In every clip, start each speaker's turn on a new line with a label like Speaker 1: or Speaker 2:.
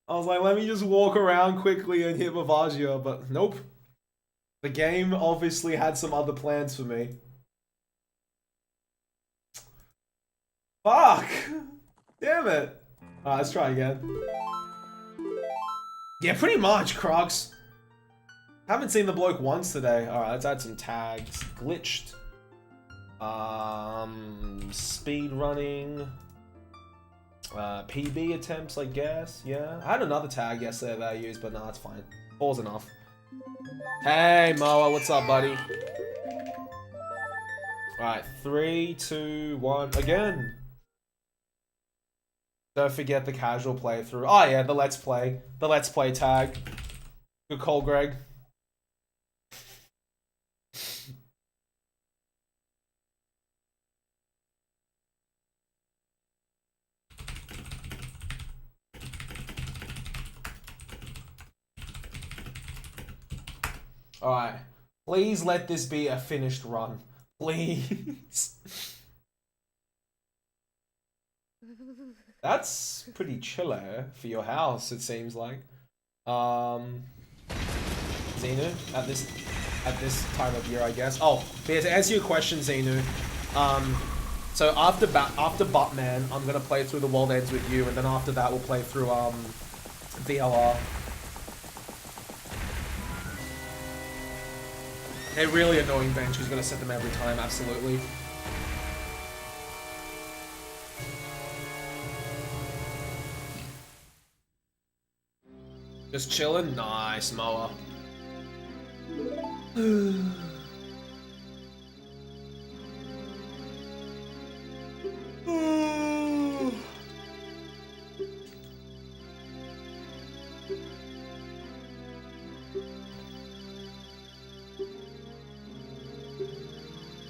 Speaker 1: I was like, let me just walk around quickly and hit Bavagia, but nope. The game obviously had some other plans for me. Fuck! Damn it! Alright, let's try again. Yeah, pretty much, Crocs. Haven't seen the bloke once today. Alright, let's add some tags. Glitched. Speed running. PB attempts, I guess. Yeah. I had another tag yesterday that I used, but nah, it's fine. 4's enough. Hey, Moa, what's up, buddy? Alright, 3, 2, 1, again. Don't forget the casual playthrough. Oh yeah, the Let's Play. The Let's Play tag. Good call, Greg. Alright. Please let this be a finished run. Please. That's pretty chiller for your house, it seems like. Xenu, at this time of year, I guess. Oh, but to answer your question, Xenu, so after Buttman, I'm gonna play through The World Ends With You, and then after that we'll play through VLR. A really annoying bench who's gonna set them every time, absolutely. Just chilling? Nice, Moa.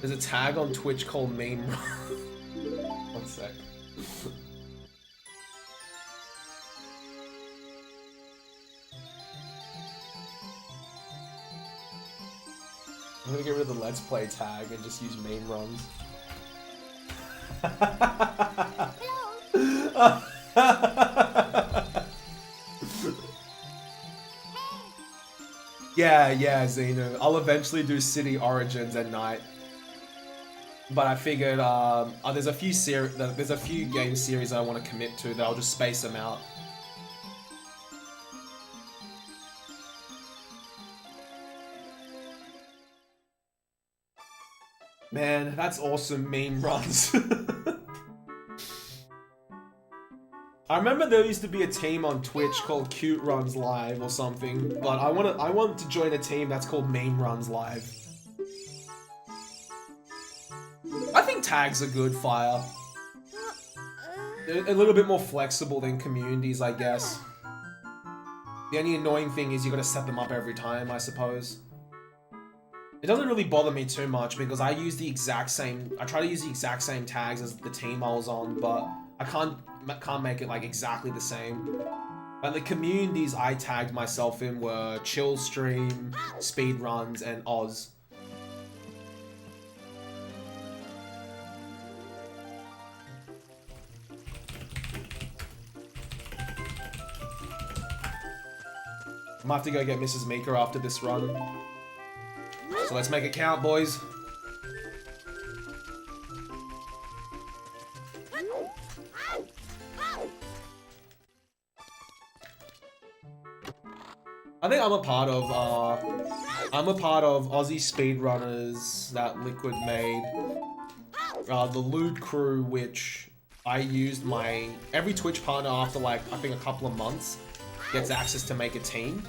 Speaker 1: There's a tag on Twitch called Meme. One sec. I'm gonna get rid of the Let's Play tag and just use meme runs. Yeah, Xenu. I'll eventually do City Origins at night. But I figured there's a few game series I want to commit to that I'll just space them out. Man, that's awesome meme runs. I remember there used to be a team on Twitch called Cute Runs Live or something, but I want to join a team that's called Meme Runs Live. I think tags are good, Fire. They're a little bit more flexible than communities, I guess. The only annoying thing is you gotta set them up every time, I suppose. It doesn't really bother me too much because I try to use the exact same tags as the team I was on, but I can't make it like exactly the same. But the communities I tagged myself in were Chill Stream, Speedruns, and Oz. I might have to go get Mrs. Mika after this run. So let's make it count, boys. I think I'm a part of Aussie speedrunners that Liquid made. The Loot Crew, which I used every Twitch partner after like, I think a couple of months gets access to make a team.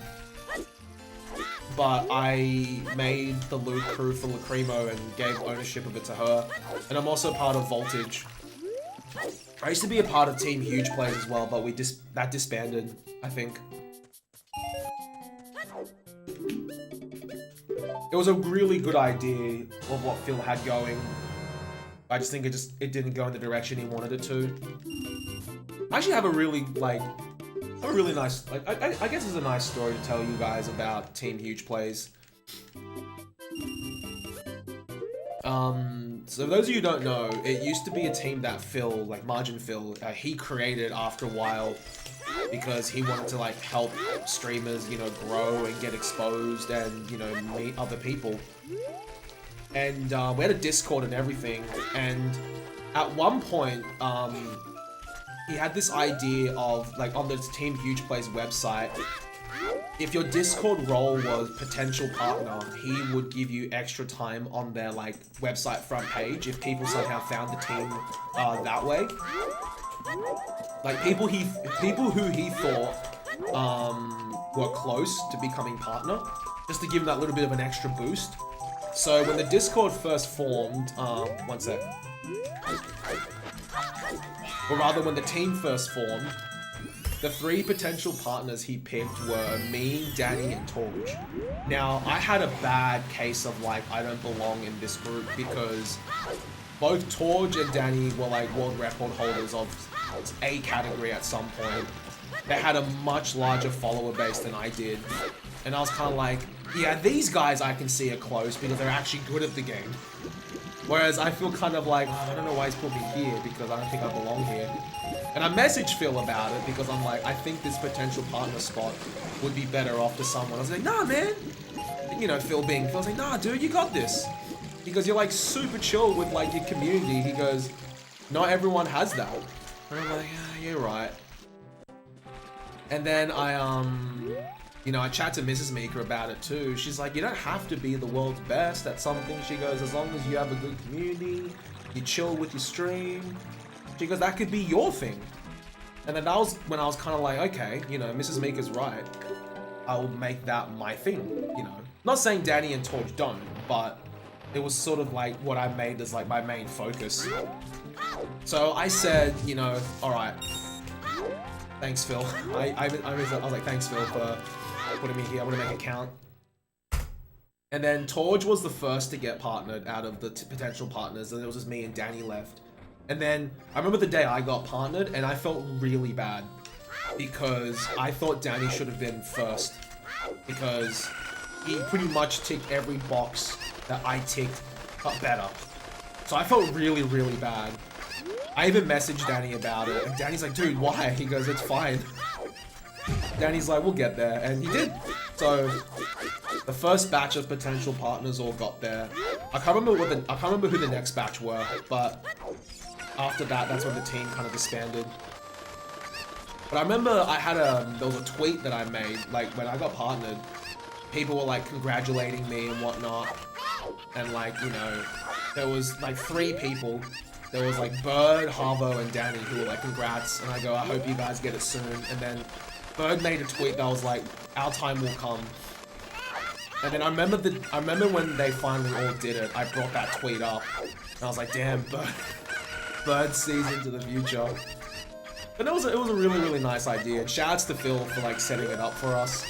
Speaker 1: But I made the Loot Crew for Lacrimo and gave ownership of it to her. And I'm also part of Voltage. I used to be a part of Team Huge Plays as well, but that disbanded, I think. It was a really good idea of what Phil had going. I just think it didn't go in the direction he wanted it to. I actually have a really nice, I guess it's a nice story to tell you guys about Team Huge Plays. So those of you who don't know, it used to be a team that Phil, like Margin Phil, he created after a while because he wanted to like help streamers, you know, grow and get exposed and, you know, meet other people. And we had a Discord and everything, and at one point, he had this idea of, like, on the Team Huge Plays website, if your Discord role was potential partner, he would give you extra time on their, like, website front page if people somehow found the team that way. Like, people who he thought were close to becoming partner, just to give them that little bit of an extra boost. So when the Discord first formed, one sec. Or rather, when the team first formed, the 3 potential partners he picked were me, Danny, and Torch. Now, I had a bad case of, like, I don't belong in this group because both Torch and Danny were, like, world record holders of a category at some point. They had a much larger follower base than I did. And I was kind of like, yeah, these guys I can see are close because they're actually good at the game. Whereas I feel kind of like, oh, I don't know why he's put me here because I don't think I belong here. And I messaged Phil about it because I'm like, I think this potential partner spot would be better off to someone. I was like, nah, man. And, you know, Phil was like, nah, dude, you got this. Because you're like super chill with like your community. He goes, not everyone has that. And I'm like, yeah, you're right. And then you know, I chat to Mrs. Meeker about it too. She's like, you don't have to be the world's best at something. She goes, as long as you have a good community, you chill with your stream. She goes, that could be your thing. And then that was when I was kind of like, okay, you know, Mrs. Meeker's right. I will make that my thing, you know. Not saying Danny and Torch don't, but it was sort of like what I made as like my main focus. So I said, you know, all right. Thanks, Phil. I was like, thanks, Phil, for putting me here. I'm gonna make it count. And then Torge was the first to get partnered out of the potential partners, and it was just me and Danny left. And then I remember the day I got partnered, and I felt really bad because I thought Danny should have been first because he pretty much ticked every box that I ticked, but better. So I felt really, really bad. I even messaged Danny about it, and Danny's like, dude, why? He goes, it's fine. Danny's like, we'll get there, and he did. So the first batch of potential partners all got there. I can't remember who the next batch were, but after that, that's when the team kind of disbanded. But I remember I had there was a tweet that I made, like when I got partnered, people were like congratulating me and whatnot, and like, you know, there was like 3 people. There was like Bird, Harvo, and Danny who were like, congrats, and I go, I hope you guys get it soon. And then Bird made a tweet that was like, our time will come. And then I remember when they finally all did it, I brought that tweet up. And I was like, damn, Bird sees into the future. But it was a really, really nice idea. And shoutouts to Phil for like setting it up for us.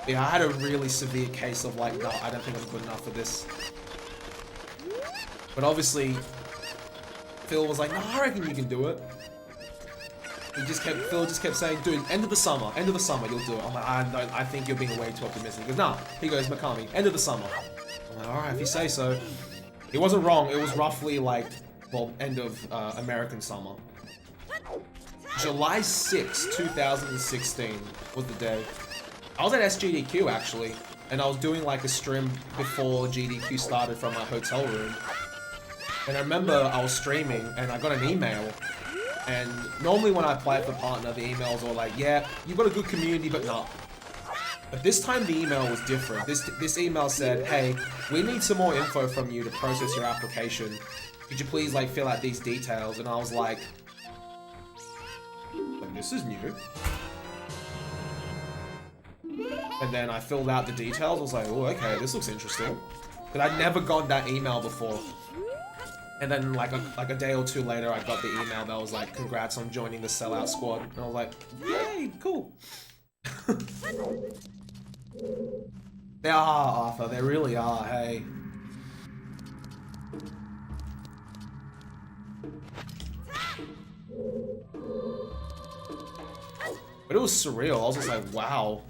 Speaker 1: Yeah, I had a really severe case of like, no, I don't think I'm good enough for this. But obviously, Phil was like, no, I reckon you can do it. Phil just kept saying, dude, end of the summer, you'll do it. I'm like, I think you're being way too optimistic. He goes, nah. He goes, Mikami, end of the summer. I'm like, alright, if you say so. He wasn't wrong, it was roughly like, well, end of American summer. July 6, 2016 was the day. I was at SGDQ actually, and I was doing like a stream before GDQ started from my hotel room. And I remember I was streaming and I got an email, and normally when I apply for partner, the emails are like, yeah, you've got a good community, but not. But this time the email was different. This email said, hey, we need some more info from you to process your application. Could you please like fill out these details? And I was like, this is new. And then I filled out the details. I was like, oh, okay, this looks interesting. But I'd never got that email before. And then like a day or 2 later, I got the email that was like, congrats on joining the sellout squad. And I was like, yay, cool. They are, Arthur, they really are, hey. But it was surreal, I was just like, wow.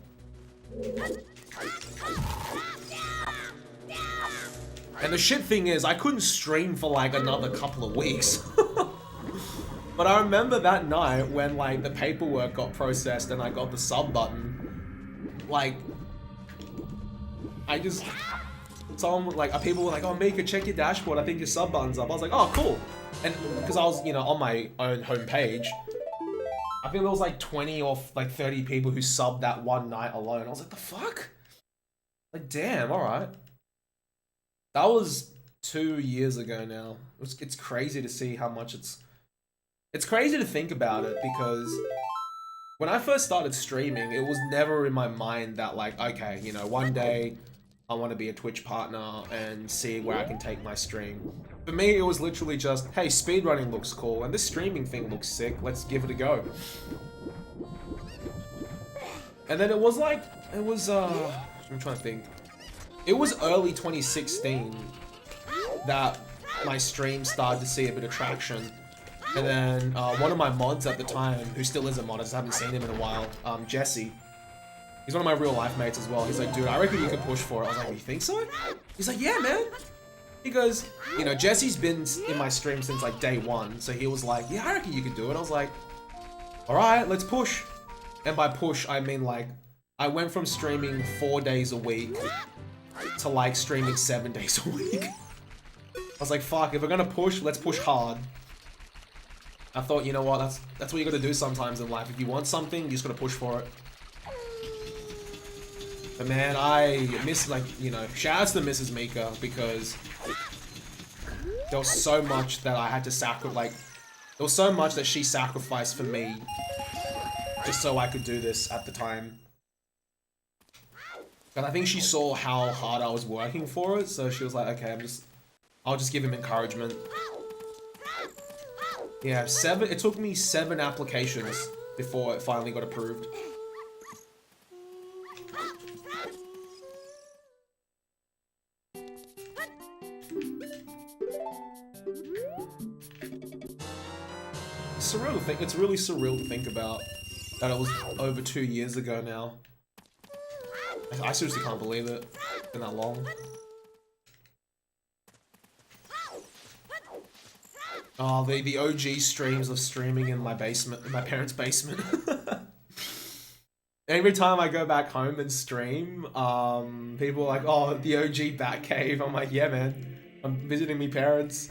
Speaker 1: And the shit thing is, I couldn't stream for like another couple of weeks. But I remember that night when like the paperwork got processed and I got the sub button, like, people were like, oh, Mika, check your dashboard, I think your sub button's up. I was like, oh, cool. And because I was, you know, on my own homepage, I think there was like 20 or like 30 people who subbed that one night alone. I was like, the fuck? Like, damn, alright. That was 2 years ago now. It's crazy to see how much it's crazy to think about it, because when I first started streaming, it was never in my mind that like, okay, you know, one day I want to be a Twitch partner and see where I can take my stream. For me, it was literally just, hey, speedrunning looks cool and this streaming thing looks sick, let's give it a go. And then I'm trying to think. It was early 2016 that my stream started to see a bit of traction. And then one of my mods at the time, who still is a mod, I just haven't seen him in a while, Jesse. He's one of my real life mates as well. He's like, dude, I reckon you can push for it. I was like, you think so? He's like, yeah, man. He goes, you know, Jesse's been in my stream since like day one. So he was like, yeah, I reckon you could do it. I was like, all right, let's push. And by push, I mean like, I went from streaming 4 days a week to like streaming 7 days a week. I was like, fuck, if we're gonna push, let's push hard. I thought, you know what, that's what you gotta do sometimes in life. If you want something, you just gotta push for it. But man, I miss, like, you know, shout out to Mrs. Mika, because there was so much that I had to sacrifice, there was so much that she sacrificed for me, just so I could do this at the time. And I think she saw how hard I was working for it, so she was like, okay, I'll just give him encouragement. Yeah, it took me 7 applications before it finally got approved. Surreal to think, it's really surreal to think about that it was over 2 years ago now. I seriously can't believe it. It's been that long. Oh, the OG streams of streaming in my basement, in my parents' basement. Every time I go back home and stream, people are like, oh, the OG Batcave. I'm like, yeah, man. I'm visiting me parents.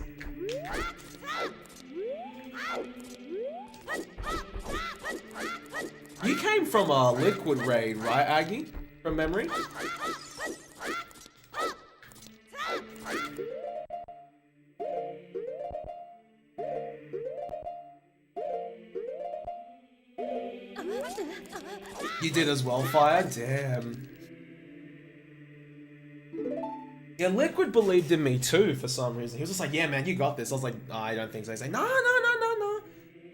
Speaker 1: You came from a Liquid raid, right, Aggie? From memory? You did as well, Fire? Damn. Yeah, Liquid believed in me too for some reason. He was just like, yeah, man, you got this. I was like, oh, I don't think so. He's like, no.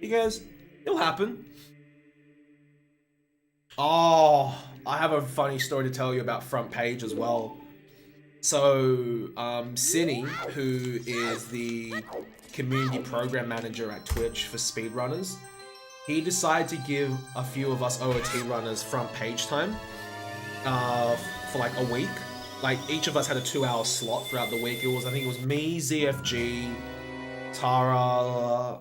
Speaker 1: He goes, it'll happen. Oh, I have a funny story to tell you about Front Page as well. So, Cinny, who is the community program manager at Twitch for speedrunners, he decided to give a few of us OOT runners front page time for like a week. Like, each of us had a 2-hour slot throughout the week. I think it was me, ZFG, Tara,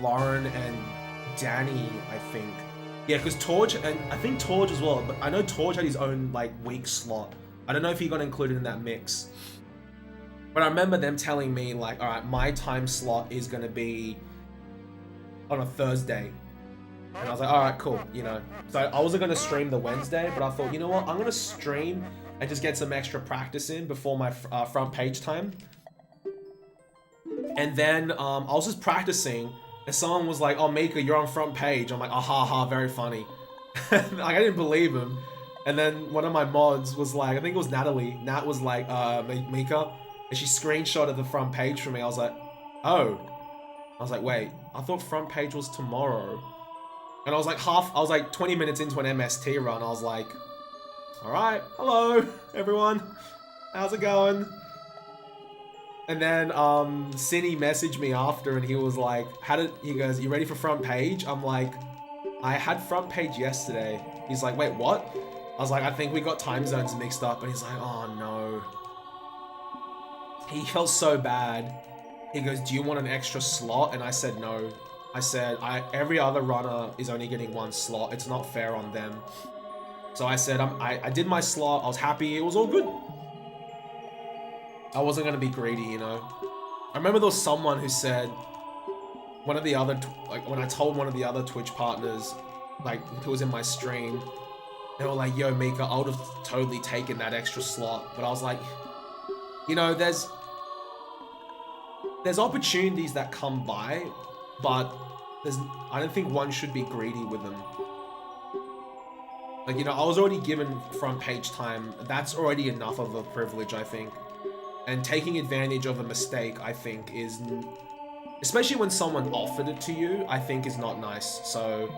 Speaker 1: Lauren, and Danny, I think. Yeah, because Torch, and I think Torch as well, but I know Torch had his own, like, week slot. I don't know if he got included in that mix. But I remember them telling me, like, alright, my time slot is gonna be on a Thursday. And I was like, alright, cool, you know. So I wasn't gonna stream the Wednesday, but I thought, you know what, I'm gonna stream and just get some extra practice in before my front page time. And then I was just practicing, and someone was like, oh, Mika, you're on front page. I'm like, ah, ha, ha, very funny. Like, I didn't believe him. And then one of my mods was like, I think it was Natalie. Nat was like, Mika, and she screenshotted the front page for me. I was like, oh. I was like, wait, I thought front page was tomorrow. And I was like 20 minutes into an MST run. I was like, all right, hello, everyone. How's it going? And then Cinny messaged me after, and he was like, he goes, you ready for front page? I'm like, I had front page yesterday. He's like, wait, what? I was like, I think we got time zones mixed up. And he's like, oh no. He felt so bad. He goes, do you want an extra slot? And I said no. I said, every other runner is only getting one slot. It's not fair on them. So I said, I did my slot. I was happy. It was all good. I wasn't going to be greedy, you know. I remember there was someone who said, one of the other, when I told one of the other Twitch partners, like, who was in my stream, they were like, yo, Mika, I would have totally taken that extra slot. But I was like, you know, there's opportunities that come by, but I don't think one should be greedy with them. Like, you know, I was already given front page time. That's already enough of a privilege, I think. And taking advantage of a mistake, I think, is, especially when someone offered it to you, I think is not nice. So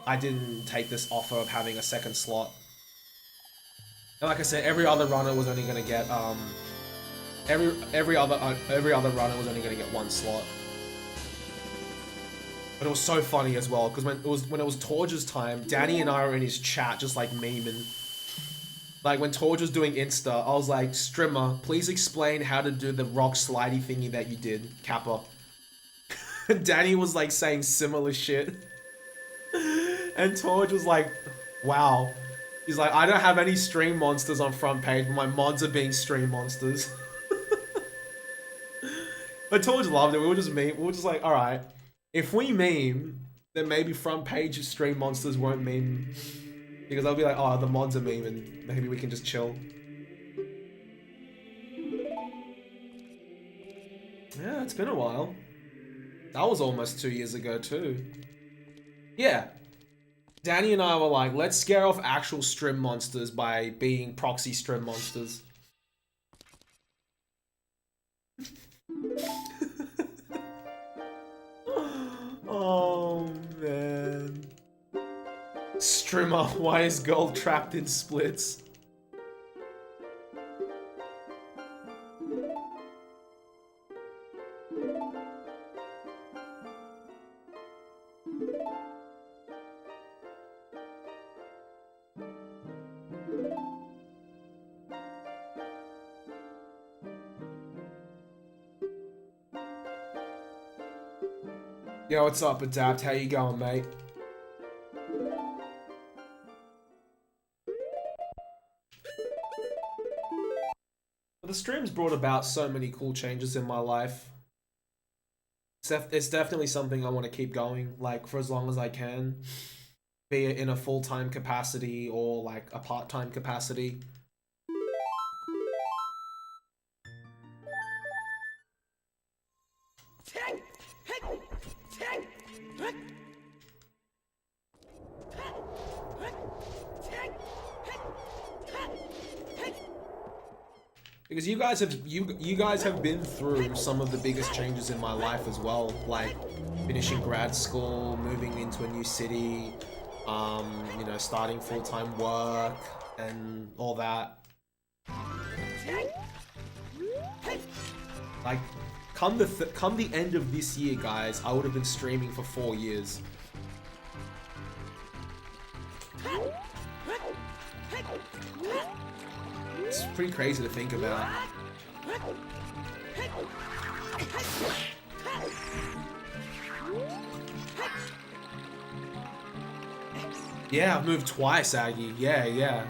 Speaker 1: I didn't take this offer of having a second slot. And like I said, every other runner was only gonna get every other runner was only gonna get one slot. But it was so funny as well, because when it was Torge's time, Danny and I were in his chat just like memeing. Like when Torge was doing Insta, I was like, Strimmer, please explain how to do the rock slidey thingy that you did, Kappa. Danny was like saying similar shit. And Torge was like, wow. He's like, I don't have any stream monsters on front page, but my mods are being stream monsters. But Torge loved it. We were just like, alright. If we meme, then maybe front page stream monsters won't meme. Because they'll be like, oh, the mods are memeing. Maybe we can just chill. Yeah, it's been a while. That was almost 2 years ago too. Yeah. Danny and I were like, let's scare off actual stream monsters by being proxy stream monsters. Oh, man. Strimmer, why is gold trapped in splits? Yo, what's up, Adapt? How you going, mate? The stream's brought about so many cool changes in my life. It's definitely something I want to keep going, like, for as long as I can. Be it in a full-time capacity or, like, a part-time capacity. Because you guys have been through some of the biggest changes in my life as well, like finishing grad school, moving into a new city, you know, starting full-time work and all that. Like, come the end of this year, guys, I would have been streaming for 4 years. It's pretty crazy to think about. Yeah, I've moved twice, Aggie. Yeah.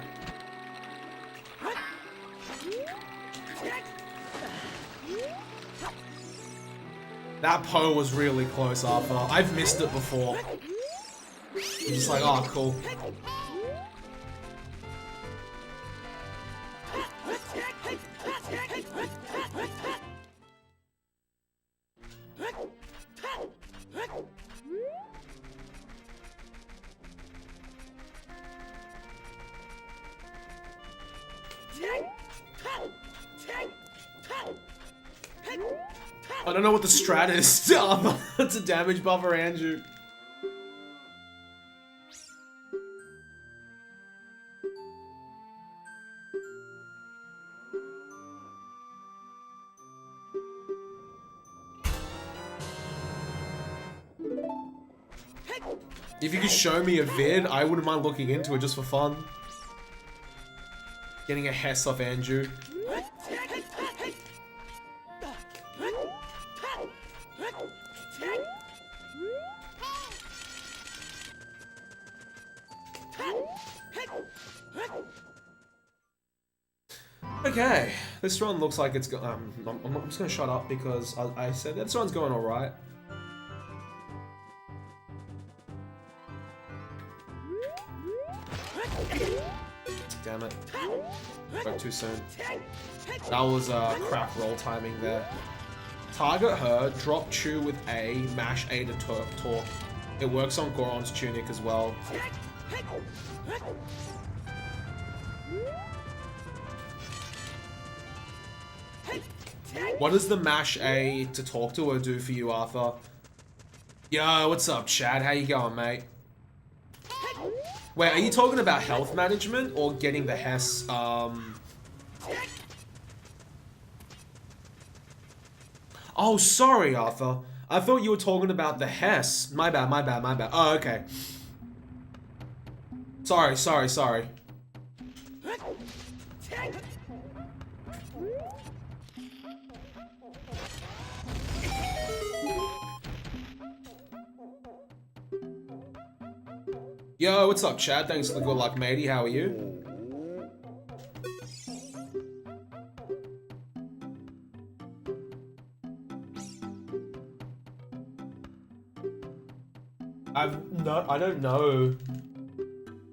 Speaker 1: That Poe was really close, Arthur. I've missed it before. I'm just like, oh, cool. I don't know what the strat is. It's a damage buffer, Andrew. If you could show me a vid, I wouldn't mind looking into it just for fun. Getting a Hess off Andrew. Okay, this run looks like it's I'm just gonna shut up because I said this one's going alright. Damn it. Spoke too soon. That was crap roll timing there. Target her, drop Chew with A, mash A to talk. It works on Goron's tunic as well. What does the mash A to talk to her do for you, Arthur? Yo, what's up, Chad? How you going, mate? Wait, are you talking about health management or getting the Hess, Oh, sorry, Arthur. I thought you were talking about the Hess. My bad, my bad, my bad. Oh, okay. Sorry. Yo, what's up, Chad? Thanks for the good luck, matey. How are you? I don't know.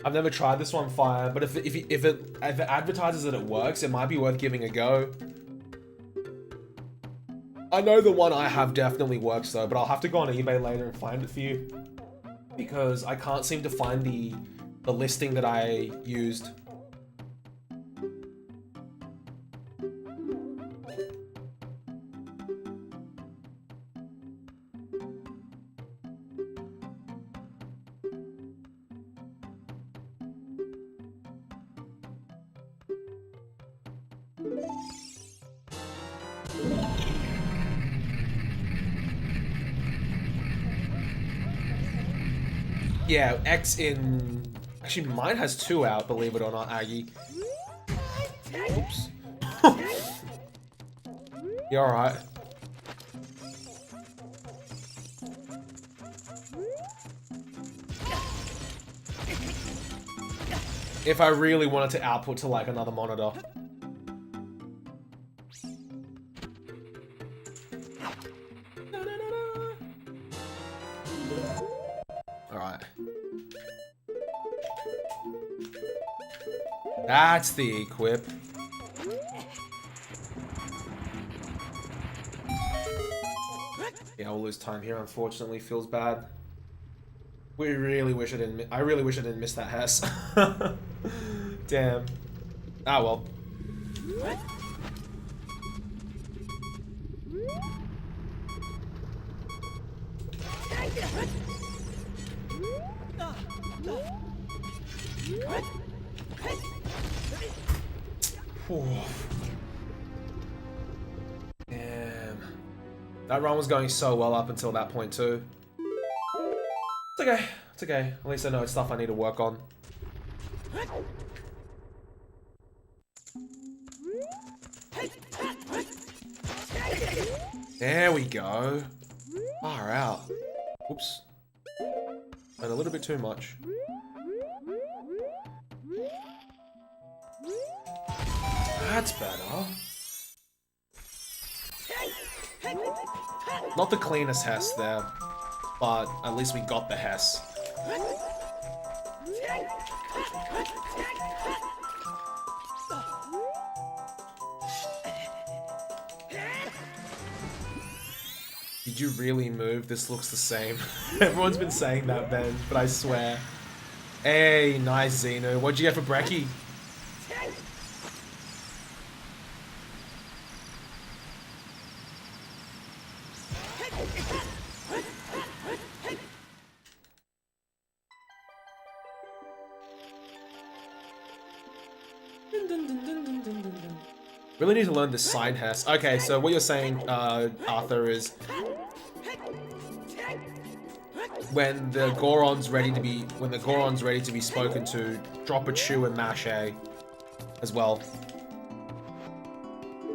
Speaker 1: I've never tried this one, Fire, but if it advertises that it works, it might be worth giving a go. I know the one I have definitely works though, but I'll have to go on eBay later and find it for you. Because I can't seem to find the listing that I used. Yeah, X in... Actually, mine has 2 out, believe it or not, Aggie. Oops. You alright? If I really wanted to output to, like, another monitor. That's the equip. Yeah, I'll lose time here, unfortunately. Feels bad. I really wish I didn't miss that Hess. Damn. Ah, well. Damn. That run was going so well up until that point too. It's okay. It's okay. At least I know it's stuff I need to work on. There we go. Far out. Oops. And a little bit too much. That's better. Not the cleanest Hess there, but at least we got the Hess. Did you really move? This looks the same. Everyone's been saying that, Ben, but I swear. Hey, nice, Xenu. What'd you get for brekkie? Really need to learn this side Hess. Okay, so what you're saying, Arthur, is when the Goron's ready to be spoken to, drop a chew and mash A as well.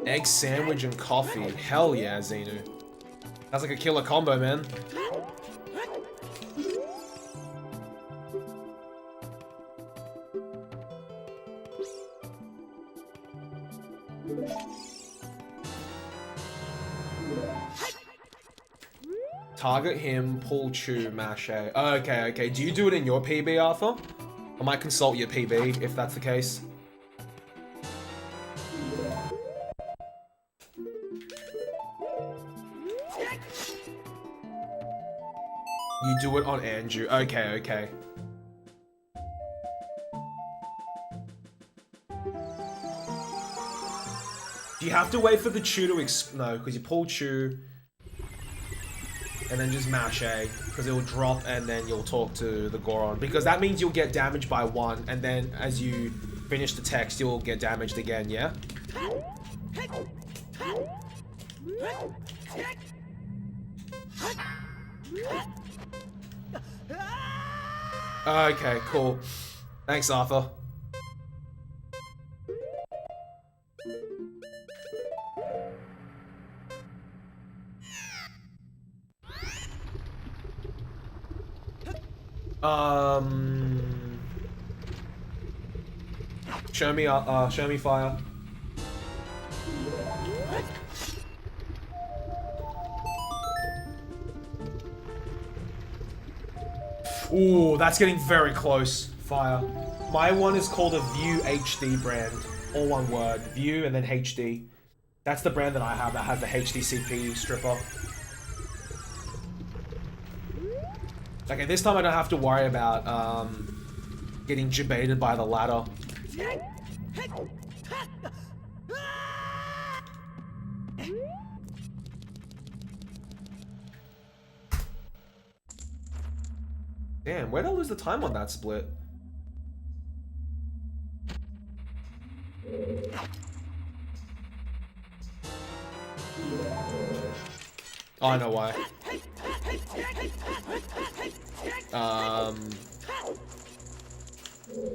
Speaker 1: Egg sandwich and coffee. Hell yeah, Xenu. That's like a killer combo, man. Target him, pull, chew, mash A. Okay, okay. Do you do it in your PB, Arthur? I might consult your PB if that's the case. You do it on Andrew. Okay, okay. Do you have to wait for the chew to no, because you pull chew and then just mash A, because it will drop and then you'll talk to the Goron. Because that means you'll get damaged by 1, and then as you finish the text, you'll get damaged again, yeah? Okay, cool. Thanks, Arthur. Show me fire. Ooh, that's getting very close. Fire. My one is called a View HD brand. All one word. View and then HD. That's the brand that I have that has the HD CPU stripper. Okay, this time I don't have to worry about getting debated by the ladder. Damn, where'd I lose the time on that split? Oh, I know why.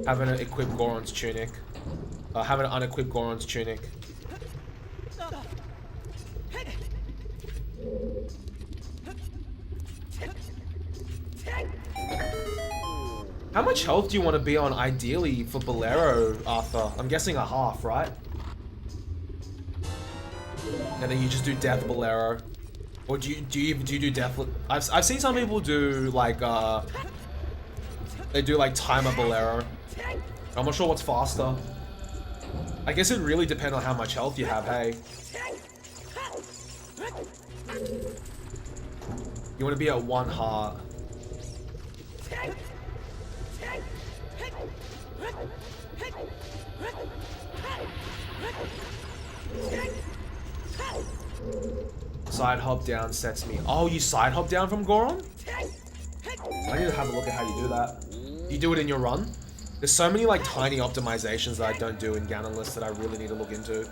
Speaker 1: Having an equipped Goron's tunic. Having an unequipped Goron's tunic. How much health do you want to be on ideally for Bolero, Arthur? I'm guessing a half, right? And then you just do Death Bolero. Or do you do Death? I've seen some people do like they do like Timer Bolero. I'm not sure what's faster. I guess it really depends on how much health you have, hey. You want to be at 1 heart. Side hop down sets me. Oh, you side hop down from Goron? I need to have a look at how you do that. You do it in your run? There's so many like tiny optimizations that I don't do in Ganonless that I really need to look into.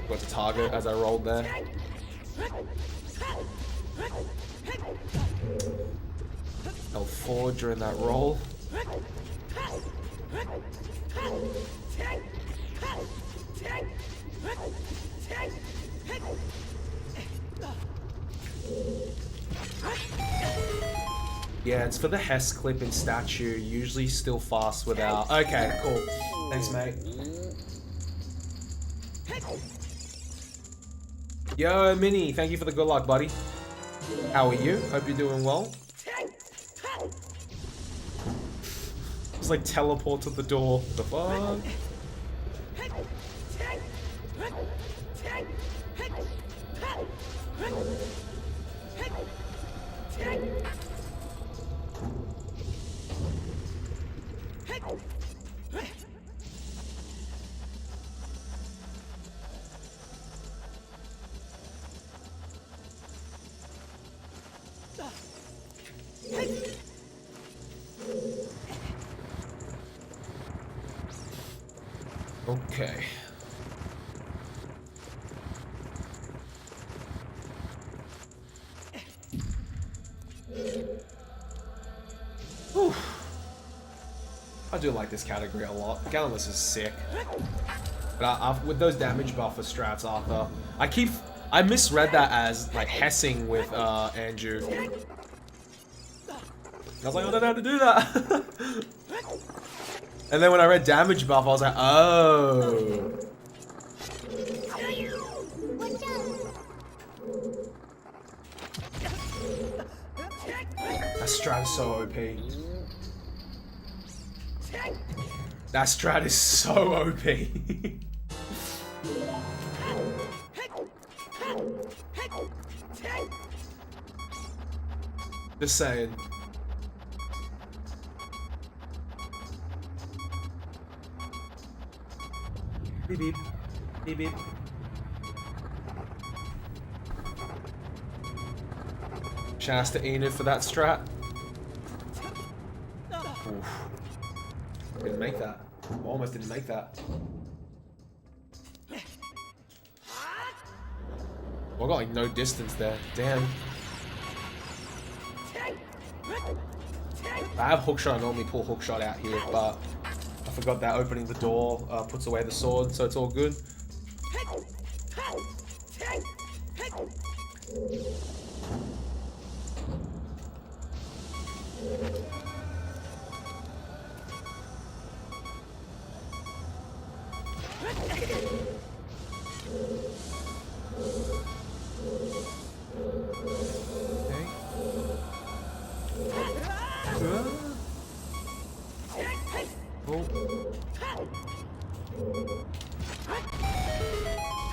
Speaker 1: Got to target as I rolled there. L4 during that roll. Yeah, it's for the Hess clip in statue, usually still fast without. Okay, cool. Thanks, mate. Yo, Minnie, thank you for the good luck, buddy. How are you? Hope you're doing well. It's like teleport to the door. The fuck? Okay. Whew. I do like this category a lot. Ganonless is sick. But with those damage buffer strats, Arthur, I misread that as like hessing with Andrew. I was like, I don't know how to do that. And then when I read damage buff, I was like, oh. That strat is so OP. That strat is so OP. Just saying. Beep beep. Beep beep. Shouts to Enid for that strat. Oof. Didn't make that. Almost didn't make that. Well, I got like no distance there. Damn. I have hookshot. I normally pull hookshot out here, but I forgot that opening the door puts away the sword, so it's all good.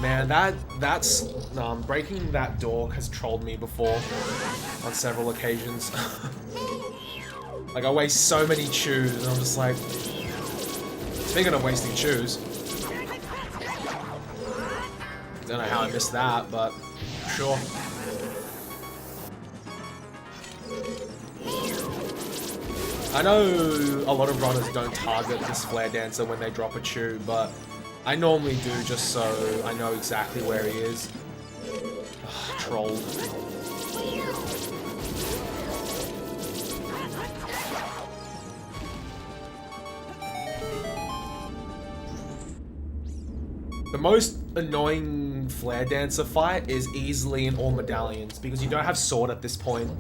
Speaker 1: Man, that's breaking that door has trolled me before on several occasions. Like I waste so many chews, and I'm just like, speaking of wasting chews, don't know how I missed that, but sure. I know a lot of runners don't target this flare dancer when they drop a chew, but I normally do just so I know exactly where he is. Ugh, trolled. The most annoying flare dancer fight is easily in all medallions because you don't have sword at this point.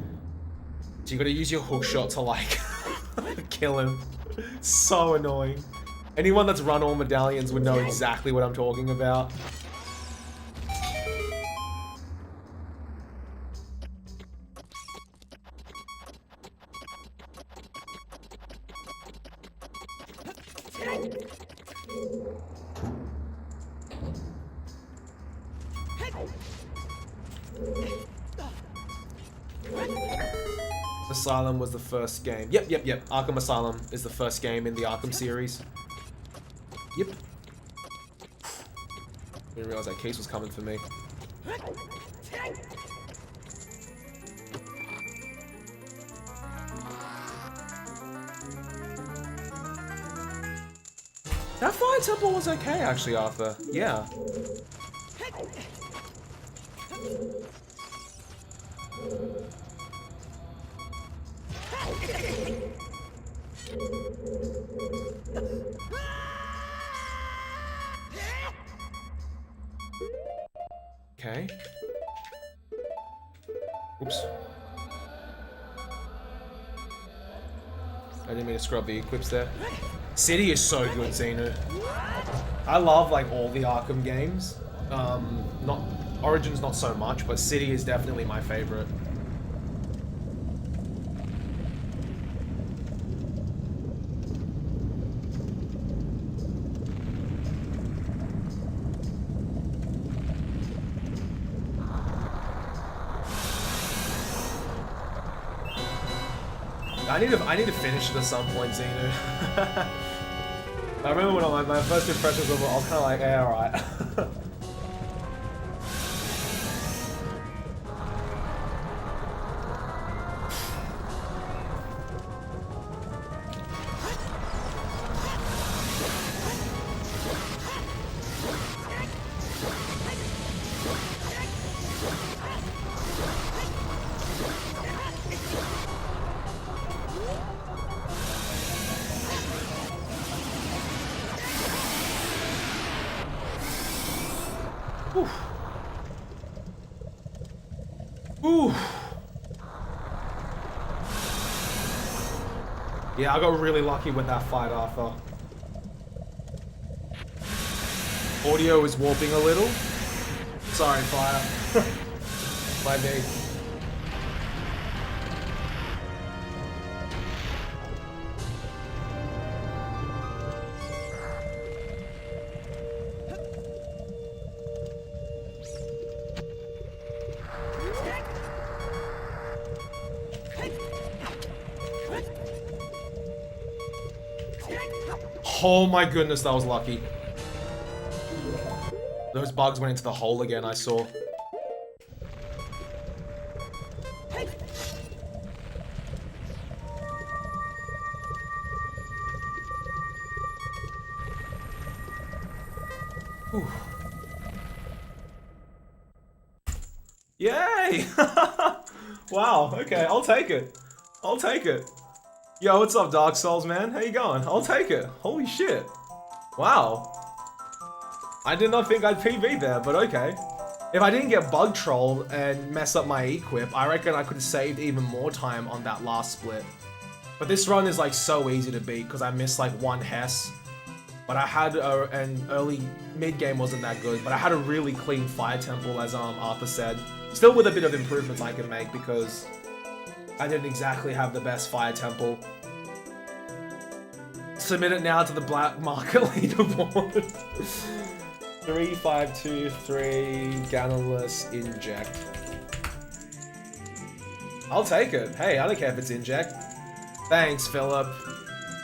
Speaker 1: So you gotta use your hookshot to like kill him. So annoying. Anyone that's run all medallions would know exactly what I'm talking about. Asylum was the first game. Yep. Arkham Asylum is the first game in the Arkham series. Yep. Didn't realize that case was coming for me. That fire temple was okay, actually, Arthur. Yeah. Okay. Oops. I didn't mean to scrub the equips there. City is so good, Xenu. I love like all the Arkham games. Not Origins, not so much, but City is definitely my favorite. I need to finish it at some point, Xenu. I remember when my first impressions of it, I was kind of like, yeah, alright. Yeah, I got really lucky with that fight, Arthur. Audio is warping a little. Sorry, Fire. My bad. Oh my goodness, that was lucky. Those bugs went into the hole again, I saw. Whew. Yay! Wow, okay, I'll take it. I'll take it. Yo, what's up, Dark Souls, man? How you going? I'll take it. Holy shit. Wow. I did not think I'd PB there, but okay. If I didn't get bug trolled and mess up my equip, I reckon I could have saved even more time on that last split. But this run is like so easy to beat because I missed like one Hess. But I had an early mid-game wasn't that good, but I had a really clean fire temple, as Arthur said. Still with a bit of improvements I can make because I didn't exactly have the best fire temple. Submit it now to the black market leaderboard. 3523 Ganonless Inject. I'll take it. Hey, I don't care if it's Inject. Thanks, Philip.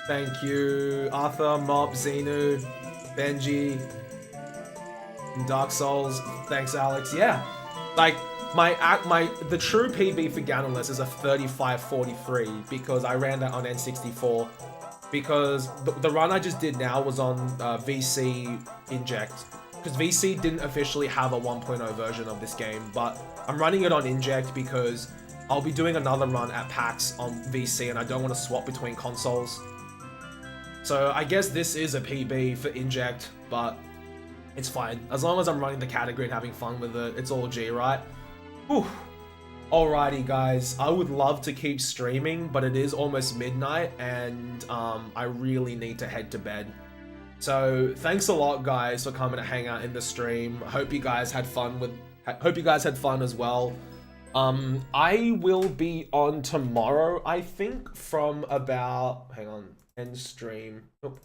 Speaker 1: Thank you, Arthur, Mob, Xenu, Benji, and Dark Souls. Thanks, Alex. Yeah, like the true PB for Ganonless is a 35:43 because I ran that on N64. Because the run I just did now was on VC Inject. Because VC didn't officially have a 1.0 version of this game, but I'm running it on Inject because I'll be doing another run at PAX on VC and I don't want to swap between consoles. So I guess this is a PB for Inject, but it's fine. As long as I'm running the category and having fun with it, it's all G, right? Whew. Alrighty guys, I would love to keep streaming, but it is almost midnight and I really need to head to bed. So thanks a lot guys for coming to hang out in the stream. Hope you guys had fun as well. I will be on tomorrow, I think, from about, hang on, end stream, nope,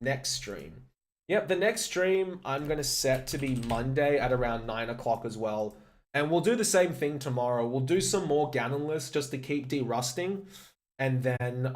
Speaker 1: next stream. Yep, the next stream I'm gonna set to be Monday at around 9 o'clock as well. And we'll do the same thing tomorrow. We'll do some more Ganonless just to keep de-rusting. And then